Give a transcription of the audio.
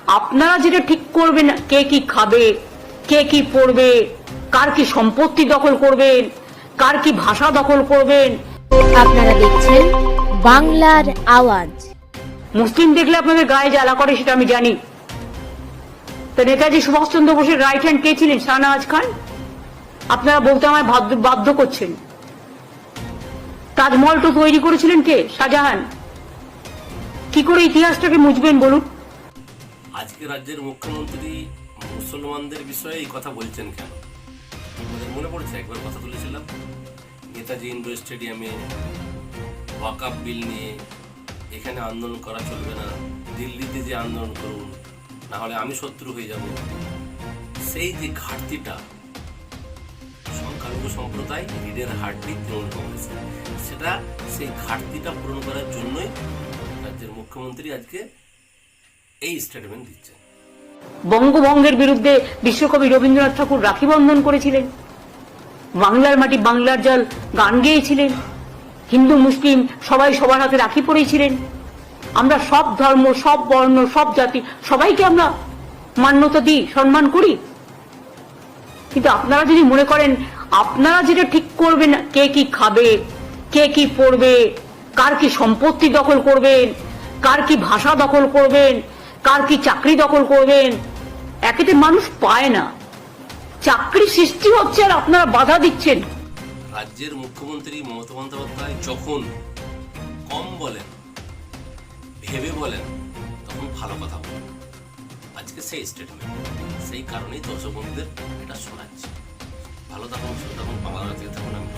আপনারা যেটা ঠিক করবেন, কে কি খাবে, কে কি পড়বে, কার কি সম্পত্তি দখল করবেন, কার কি ভাষা দখল করবেন। আপনারা দেখছেন বাংলার আওয়াজ। মুসলিম দেখলে আপনাদের গায়ে জ্বালা করে, সেটা আমি জানি। তা নেতাজি সুভাষচন্দ্র বোসের রাইট হ্যান্ড কে ছিলেন? শাহনওয়াজ খান। আপনারা বলতে আমায় বাধ্য করছেন। তাজমহল তো তৈরি করেছিলেন কে? শাহজাহান। কি করে ইতিহাসটাকে মুছবেন বলুন? আজকে রাজ্যের মুখ্যমন্ত্রী মুসলমানদের বিষয়ে এই কথা বলছেন কেন? আমাদের মনে পড়ছে একবার কথা তুলেছিলাম নেতাজি ইন্ডোর স্টেডিয়ামে ওয়াকআপ বিল নিয়ে, এখানে আন্দোলন করা চলবে না, দিল্লিতে যে আন্দোলন করুন, না হলে আমি শত্রু হয়ে যাব। সেই যে ঘাটতিটা সংখ্যালঘু সম্প্রদায় লিডের হার্টটি তৃণমূল কংগ্রেস, সেই ঘাটতিটা পূরণ করার জন্যই রাজ্যের মুখ্যমন্ত্রী আজকে এই স্টেটমেন্ট দিচ্ছেন। বঙ্গভঙ্গের বিরুদ্ধে বিশ্বকবি রবীন্দ্রনাথ ঠাকুর রাখি বন্ধন করেছিলেন, বাংলার মাটি বাংলার জল গান গেয়েছিলেন, হিন্দু মুসলিম সবাই সবার হাতে রাখি পরেছিলেন। আমরা সব ধর্ম, সব বর্ণ, সব জাতি সবাইকে আমরা মান্যতা দিই, সম্মান করি। কিন্তু আপনারা যদি মনে করেন আপনারা যেটা ঠিক করবেন, কে কি খাবে, কে কি পড়বে, কার কি সম্পত্তি দখল করবেন, কার কি ভাষা দখল করবেন, কার কি চাকরি দখল করবেন, একেতে মানুষ পায় না, চাকরি সৃষ্টি হচ্ছে আর আপনারা বাধা দিচ্ছেন। রাজ্যের মুখ্যমন্ত্রী মমতা বন্দ্যোপাধ্যায় যখন কম বলেন, ভেবে বলেন, তখন ভালো কথা বলেন। আজকে সেই স্টেটমেন্ট, সেই কারণেই দর্শক বন্ধুদের এটা শোনাচ্ছে। ভালো থাকুন, সুস্থ থাকুন, বাংলা থেকে থাকুন। আমি